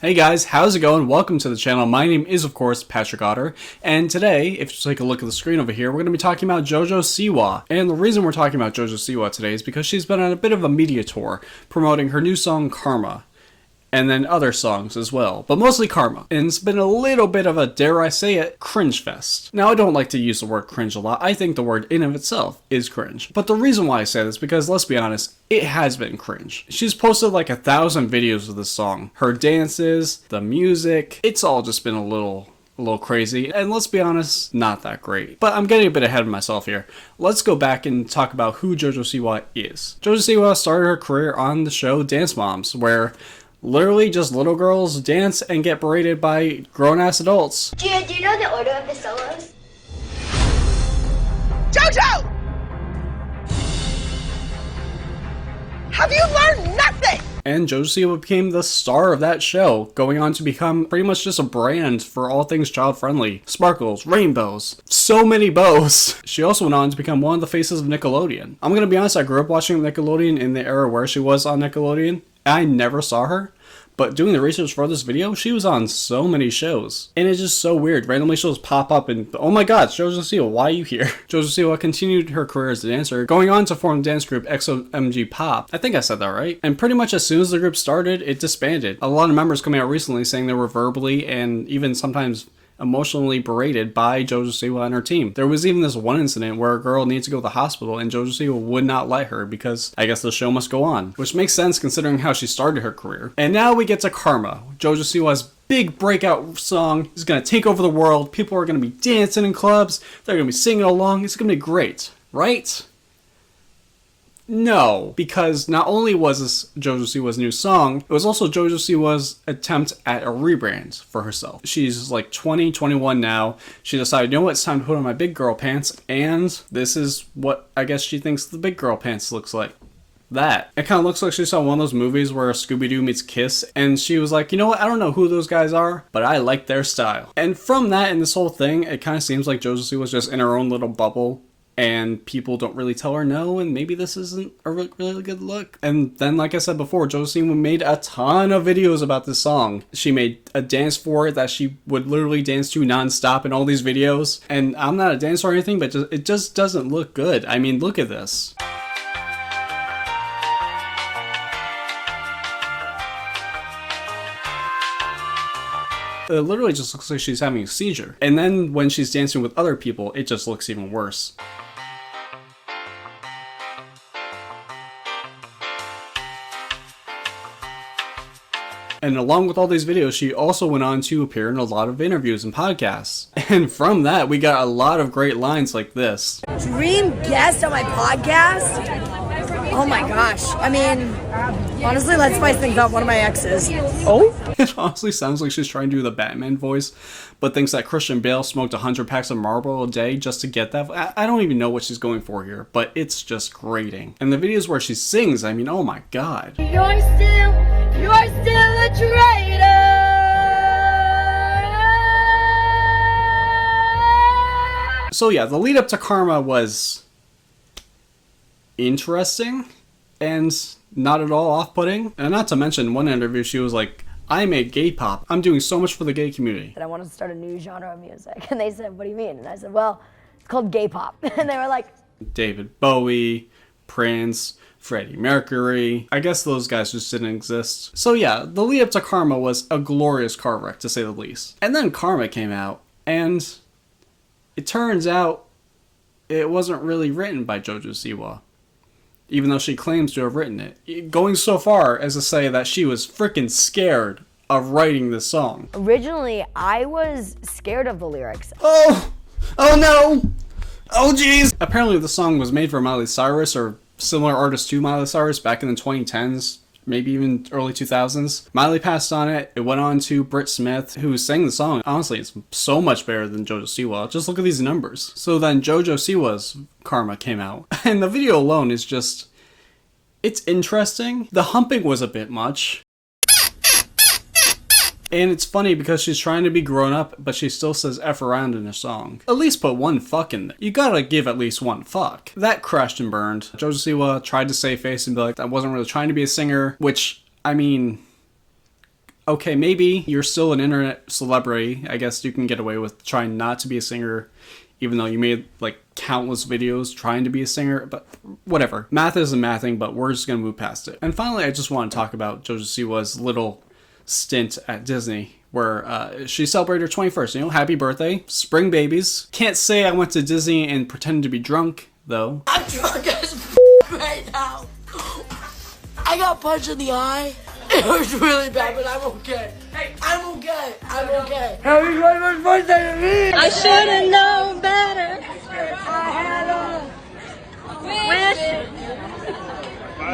Hey guys, how's it going? Welcome to the channel. My name is, of course, Patrick Otter, and today, if you take a look at the screen over here, we're going to be talking about JoJo Siwa. And the reason we're talking about JoJo Siwa today is because she's been on a bit of a media tour promoting her new song, Karma, and then other songs as well, but mostly Karma. And it's been a little bit of a, dare I say it, cringe fest. Now, I don't like to use the word cringe a lot. I think the word in of itself is cringe. But the reason why I say this is because, let's be honest, it has been cringe. She's posted like 1,000 videos of this song. Her dances, the music, it's all just been a little crazy, and let's be honest, not that great. But I'm getting a bit ahead of myself here. Let's go back and talk about who JoJo Siwa is. JoJo Siwa started her career on the show Dance Moms, where literally just little girls dance and get berated by grown-ass adults. Gia, do you know the order of the solos? JoJo! Have you learned nothing? And JoJo Siwa became the star of that show, going on to become pretty much just a brand for all things child-friendly. Sparkles, rainbows, so many bows. She also went on to become one of the faces of Nickelodeon. I'm gonna be honest, I grew up watching Nickelodeon in the era where she was on Nickelodeon. I never saw her, but doing the research for this video, she was on so many shows. And it's just so weird. Randomly she'll just pop up and, oh my god, JoJo Siwa, why are you here? JoJo Siwa continued her career as a dancer, going on to form the dance group XOMG Pop. I think I said that right. And pretty much as soon as the group started, it disbanded. A lot of members coming out recently saying they were verbally and even sometimes emotionally berated by JoJo Siwa and her team. There was even this one incident where a girl needed to go to the hospital and JoJo Siwa would not let her because I guess the show must go on, which makes sense considering how she started her career. And now we get to Karma, JoJo Siwa's big breakout song. Is gonna take over the world. People are gonna be dancing in clubs. They're gonna be singing along. It's gonna be great, right? No, because not only was this JoJo Siwa's new song, it was also JoJo Siwa's attempt at a rebrand for herself. She's like 20, 21 now. She decided, you know what, it's time to put on my big girl pants, and this is what I guess she thinks the big girl pants looks like. That. It kind of looks like she saw one of those movies where Scooby-Doo meets Kiss, and she was like, you know what, I don't know who those guys are, but I like their style. And from that and this whole thing, it kind of seems like JoJo Siwa was just in her own little bubble, and people don't really tell her no, and maybe this isn't a really good look. And then, like I said before, JoJo Siwa made a ton of videos about this song. She made a dance for it that she would literally dance to non-stop in all these videos. And I'm not a dancer or anything, but it just doesn't look good. I mean, look at this. It literally just looks like she's having a seizure. And then when she's dancing with other people, it just looks even worse. And along with all these videos, she also went on to appear in a lot of interviews and podcasts. And from that, we got a lot of great lines like this. Dream guest on my podcast? Oh my gosh. I mean, honestly, let's spice things up. One of my exes. Oh? It honestly sounds like she's trying to do the Batman voice, but thinks that Christian Bale smoked 100 packs of Marlboro a day just to get that. I don't even know what she's going for here, but it's just grating. And the videos where she sings, I mean, oh my god. You're still a traitor. So yeah, the lead up to Karma was interesting and not at all off-putting. And not to mention, in one interview she was like, I make gay pop. I'm doing so much for the gay community. And I wanted to start a new genre of music. And they said, what do you mean? And I said, well, it's called gay pop. And they were like, David Bowie, Prince, Freddie Mercury. I guess those guys just didn't exist. So yeah, the lead up to Karma was a glorious car wreck, to say the least. And then Karma came out, and it turns out it wasn't really written by JoJo Siwa, even though she claims to have written it. Going so far as to say that she was freaking scared of writing this song. originally, I was scared of the lyrics. Oh no! Oh jeez! Apparently the song was made for Miley Cyrus or similar artists to Miley Cyrus back in the 2010s, maybe even early 2000s. Miley passed on it. It went on to Britt Smith, who sang the song. Honestly, it's so much better than JoJo Siwa. Just look at these numbers. So then JoJo Siwa's Karma came out. And the video alone is just, it's interesting. The humping was a bit much. And it's funny because she's trying to be grown up, but she still says F around in her song. At least put one fuck in there. You gotta give at least one fuck. That crashed and burned. JoJo Siwa tried to save face and be like, I wasn't really trying to be a singer, which, I mean, okay, maybe you're still an internet celebrity. I guess you can get away with trying not to be a singer, even though you made like countless videos trying to be a singer, but whatever. Math isn't mathing, but we're just gonna move past it. And finally, I just want to talk about JoJo Siwa's little stint at Disney, where she celebrated her 21st, you know, happy birthday, spring babies. Can't say I went to Disney and pretended to be drunk, though. I'm drunk as right now. I got punched in the eye. It was really bad, but I'm okay. I'm okay. I'm okay. Happy 21st birthday to me! I should have known better. I had a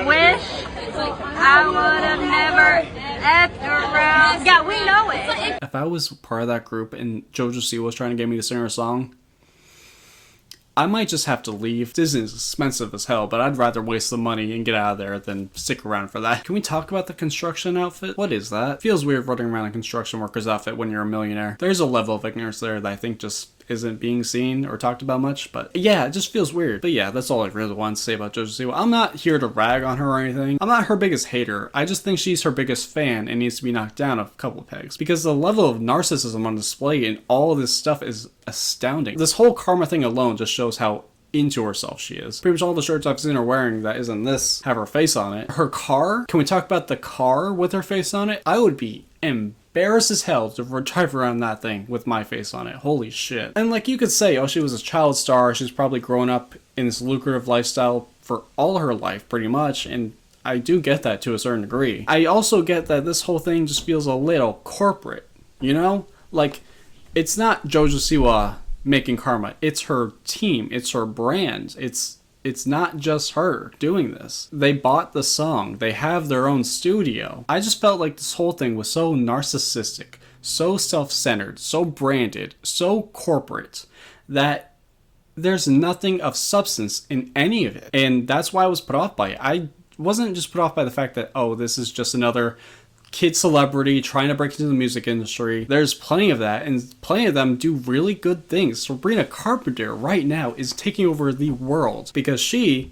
wish. I would have never effed around. Yeah, we know it. If I was part of that group and JoJo Siwa was trying to get me to sing her song, I might just have to leave. Disney's expensive as hell, but I'd rather waste the money and get out of there than stick around for that. Can we talk about the construction outfit? What is that? Feels weird running around in a construction worker's outfit when you're a millionaire. There's a level of ignorance there that I think just isn't being seen or talked about much, but yeah, it just feels weird. But yeah, that's all I really want to say about JoJo Siwa. I'm not here to rag on her or anything. I'm not her biggest hater. I just think she's her biggest fan and needs to be knocked down a couple of pegs, because the level of narcissism on display in all of this stuff is astounding. This whole karma thing alone just shows how into herself she is. Pretty much all the shirts I've seen her wearing that isn't this have her face on it. Her car, can we talk about the car with her face on it? I would be embarrassed as hell to drive around that thing with my face on it. Holy shit. And like you could say, oh, she was a child star, she's probably grown up in this lucrative lifestyle for all her life pretty much, and I do get that to a certain degree. I also get that this whole thing just feels a little corporate, you know? Like, it's not JoJo Siwa making karma, it's her team, it's her brand, it's not just her doing this. They bought the song, they have their own studio. I just felt like this whole thing was so narcissistic, so self-centered, so branded, so corporate, that there's nothing of substance in any of it. And that's why I was put off by it. I wasn't just put off by the fact that, oh, this is just another kid celebrity trying to break into the music industry. There's plenty of that, and plenty of them do really good things. Sabrina Carpenter right now is taking over the world because she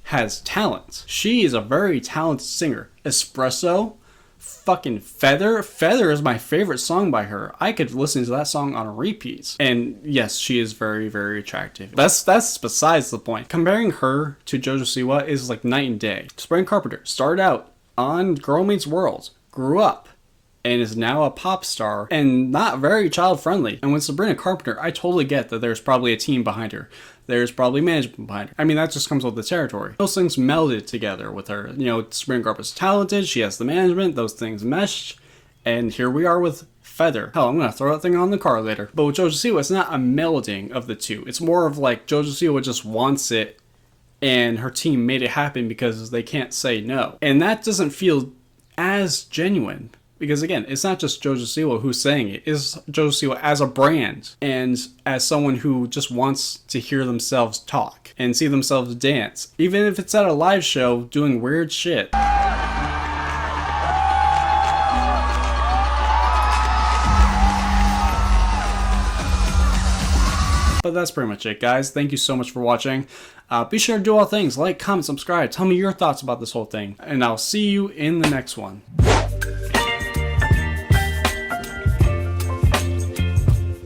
has talent. She is a very talented singer. Espresso, fucking Feather. Feather is my favorite song by her. I could listen to that song on a repeat. And yes, she is very, very attractive. That's besides the point. Comparing her to JoJo Siwa is like night and day. Sabrina Carpenter started out on Girl Meets World, grew up, and is now a pop star and not very child friendly. And with Sabrina Carpenter, I totally get that there's probably a team behind her. There's probably management behind her. I mean, that just comes with the territory. Those things melded together with her. You know, Sabrina Carpenter's talented, she has the management, those things meshed, and here we are with Feather. Hell, I'm gonna throw that thing on the car later. But with JoJo Siwa, it's not a melding of the two. It's more of like JoJo Siwa just wants it, and her team made it happen because they can't say no. And that doesn't feel as genuine, because again, it's not just JoJo Siwa who's saying it, it's JoJo Siwa as a brand and as someone who just wants to hear themselves talk and see themselves dance, even if it's at a live show doing weird shit. But that's pretty much it, guys. Thank you so much for watching. Be sure to do all things, like, comment, subscribe, tell me your thoughts about this whole thing, and I'll see you in the next one.